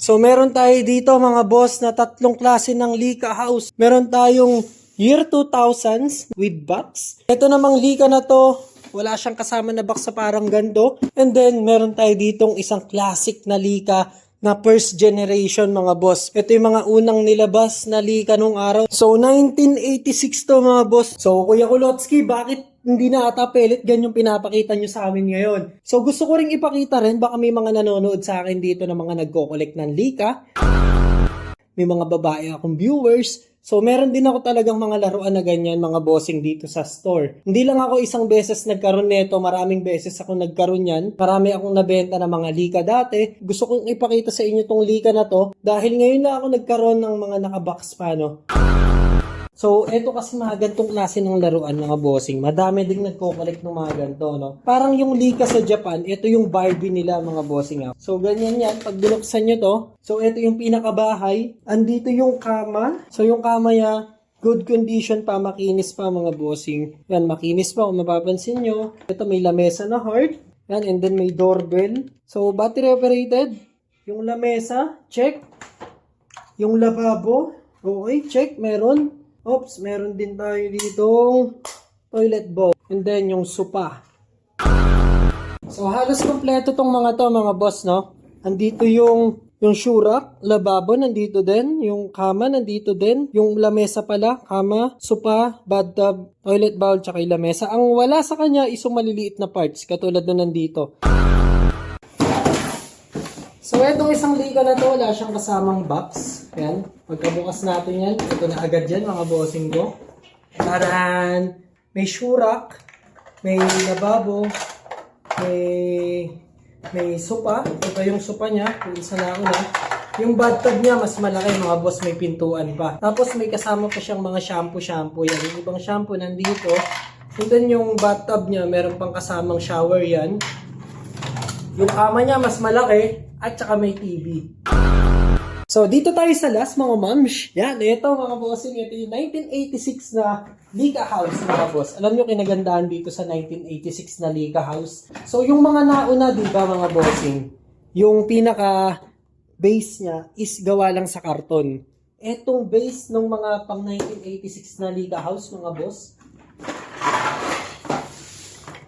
So meron tayo dito mga boss na tatlong klase ng Leica house. Meron tayong year 2000s with box. Ito namang Leica na to, wala siyang kasama na box sa parang ganito. And then meron tayo ditong isang classic na Leica na first generation mga boss. Ito yung mga unang nilabas na Leica nung araw. So 1986 to mga boss. So Kuya Kulotsky, bakit hindi na ata pellet gan yung pinapakita nyo sa amin ngayon? So gusto ko ring ipakita rin, baka may mga nanonood sa akin dito na mga nagko-collect ng Leica. May mga babae akong viewers. So meron din ako talagang mga laruan na ganyan mga bossing dito sa store. Hindi lang ako isang beses nagkaroon nito, maraming beses ako nagkaroon yan. Marami akong nabenta na mga Leica dati. Gusto kong ipakita sa inyo tong Leica na to dahil ngayon na ako nagkaroon ng mga nakabox pa, no? So, eto kasi mga gantong klase ng laruan mga bossing. Madami ding nagko-collect ng mga ganito, no? Parang yung Leica sa Japan, ito yung Barbie nila mga bossing. So, ganyan yan. Pag binuksan nyo to, so ito yung pinakabahay. Andito yung kama. So, yung kama niya, good condition pa, makinis pa mga bossing. Yan, makinis pa kung mapapansin nyo. Ito may lamesa na hard. Yan, and then may doorbell. So, battery operated. Yung lamesa, check. Yung lababo, okay, check, meron. Oops, meron din tayo ditong toilet bowl. And then yung sopa. So halos kompleto tong mga to mga boss, no? Andito yung shoe rack, lababo nandito din, yung kama nandito din, yung lamesa pala, kama, sopa, bathtub, toilet bowl, tsaka yung lamesa. Ang wala sa kanya is yung maliliit na parts, katulad na nandito. So, itong isang Leica na to, wala siyang kasamang box. Ayan. Pagkabukas natin yan, ito na agad yan, mga bossing ko. Taran! May shoe rack, may lababo, may sopa. Ito yung sopa niya, yung isa na una. Yung bathtub niya, mas malaki, mga boss, may pintuan pa. Tapos, may kasama pa siyang mga shampoo. Yan, yung ibang shampoo nandito. And then, yung bathtub niya, meron pang kasamang shower yan. Yung kama niya, mas malaki. At saka may TV. So, dito tayo sa last mga mams. Yan, ito mga bossing. Ito yung 1986 na Leica house mga boss. Alam nyo kinagandaan dito sa 1986 na Leica house. So, yung mga nauna, di ba mga bossing, yung pinaka base niya is gawa lang sa karton. Etong base ng mga pang 1986 na Leica house mga boss,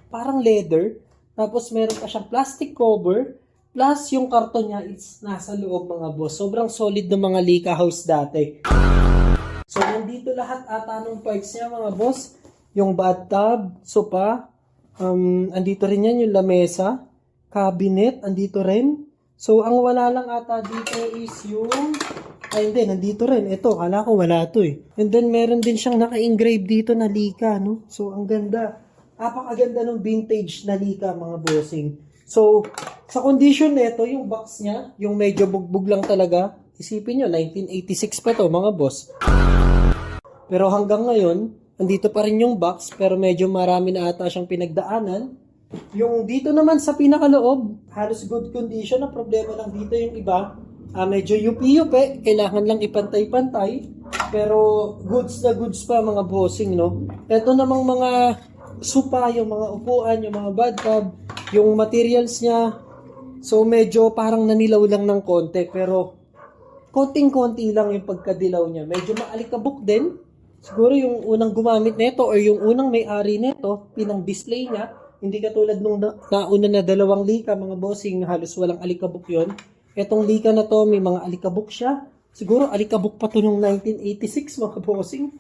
parang leather. Tapos meron pa siyang plastic cover. Plus, yung karton niya is nasa loob mga boss. Sobrang solid ng mga Leica house dati. So, nandito lahat ata ng parts niya mga boss. Yung bathtub, sopa, andito rin yan yung lamesa, cabinet, andito rin. So, ang wala lang ata dito is yung... Ay, hindi, nandito rin. Ito, kala ko wala to eh. And then, meron din siyang naka-engrave dito na Leica, no? So, ang ganda. Apakaganda ng vintage na Leica mga bossing. So, sa condition nito, yung box niya, yung medyo bugbog lang talaga, isipin nyo, 1986 pa to mga boss. Pero hanggang ngayon, andito pa rin yung box, pero medyo marami na ata siyang pinagdaanan. Yung dito naman sa pinakaloob, halos good condition. Ang problema lang dito yung iba, medyo yupi-yupi, kailangan lang ipantay-pantay. Pero goods na goods pa mga bossing, no? Ito namang mga sopa, yung mga upuan, yung mga bathtub, yung materials niya, so medyo parang nanilaw lang ng konti, pero konting-konti lang yung pagkadilaw niya. Medyo maalikabok din. Siguro yung unang gumamit nito or yung unang may-ari nito, pinang-display niya. Hindi katulad nung nauna na dalawang Leica, mga bossing, halos walang alikabok yon. Etong Leica na to, may mga alikabok siya. Siguro alikabok pa to nung 1986, mga bossing.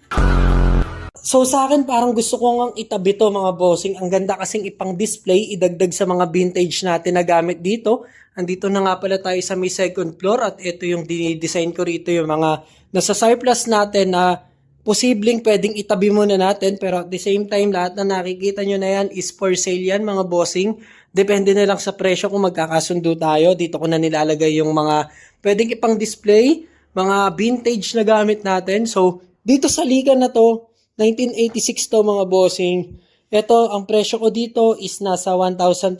So sa akin parang gusto ko ngang itabi to mga bossing. Ang ganda kasing ipang display, idagdag sa mga vintage natin na gamit dito. Andito na nga pala tayo sa may second floor at ito yung dinidesign ko rito, yung mga nasa surplus natin na posibleng pwedeng itabi muna natin. Pero at the same time, lahat na nakikita nyo na yan is for sale yan mga bossing. Depende na lang sa presyo kung magkakasundo tayo. Dito ko na nilalagay yung mga pwedeng ipang display, mga vintage na gamit natin. So dito sa Leica na to, 1986 to mga bossing. Ito, ang presyo ko dito is nasa 1,500.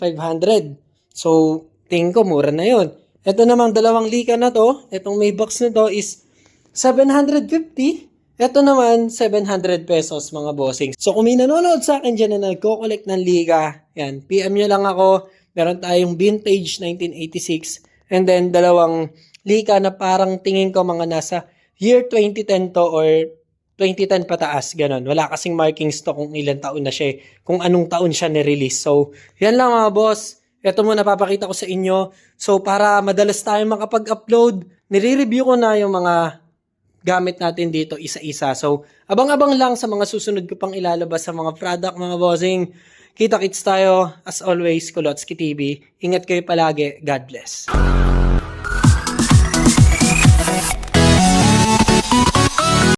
So, tingin ko mura na yun. Ito namang dalawang Leica na to, itong may box na to is 750. Ito naman, 700 pesos mga bossing. So, kung may nanonood sa akin dyan na nagko-collect ng Leica, yan, PM nyo lang ako. Meron tayong vintage 1986 and then dalawang Lika na parang tingin ko mga nasa year 2010 to or 2010 pataas, ganun. Wala kasing markings to kung ilang taon na siya, kung anong taon siya ni-release. So, yan lang mga boss. Ito muna papakita ko sa inyo. So, para madalas tayo makapag-upload, nire-review ko na yung mga gamit natin dito isa-isa. So, abang-abang lang sa mga susunod ko pang ilalabas sa mga product, mga bossing. Kita-kits tayo. As always, Kulotski TV. Ingat kayo palagi. God bless.